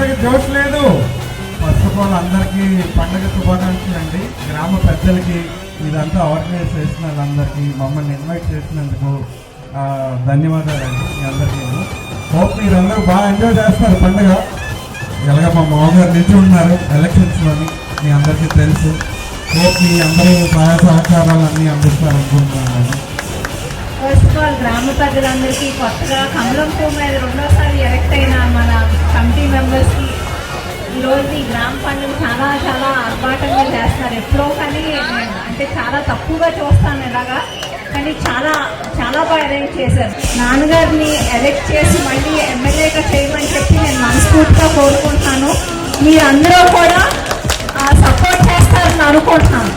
పండగ జోష్ లేదు. ఫస్ట్ ఆఫ్ ఆల్ అందరికీ పండగ శుభాకాంక్షలు అండి. గ్రామ పెద్దలకి ఇదంతా ఆర్గనైజ్ చేసిన వాళ్ళందరికీ మమ్మల్ని ఇన్వైట్ చేసినందుకు ధన్యవాదాలండి మీ అందరికీ. హోప్ మీరందరూ బాగా ఎంజాయ్ చేస్తారు పండుగ. ఎలాగ మా మామగారు నిలిచి ఉన్నారు ఎలక్షన్స్లోని మీ అందరికీ తెలుసు. హోప్ మీ అందరూ సహాయ సహకారాలన్నీ అందిస్తారనుకుంటున్నాను. ఫస్ట్ ఆఫ్ ఆల్ గ్రామ ప్రజలందరికీ కొత్తగా కమలం పువ్వు మీద రెండోసారి ఎలక్ట్ అయిన మన కమిటీ మెంబర్స్కి ఈరోజు ఈ గ్రామ పండుగ చాలా చాలా ఆర్భాటంగా చేస్తారు. ఎప్పుడో కానీ అంటే చాలా తక్కువగా చూస్తాను ఇలాగా, కానీ చాలా చాలా బాగా అరేంజ్ చేశారు. నాన్నగారిని ఎలక్ట్ చేసి మళ్ళీ ఎమ్మెల్యేగా చేయమని చెప్పి నేను మనస్ఫూర్తిగా కోరుకుంటున్నాను. మీరందరూ కూడా సపోర్ట్ చేస్తారని అనుకుంటున్నాను.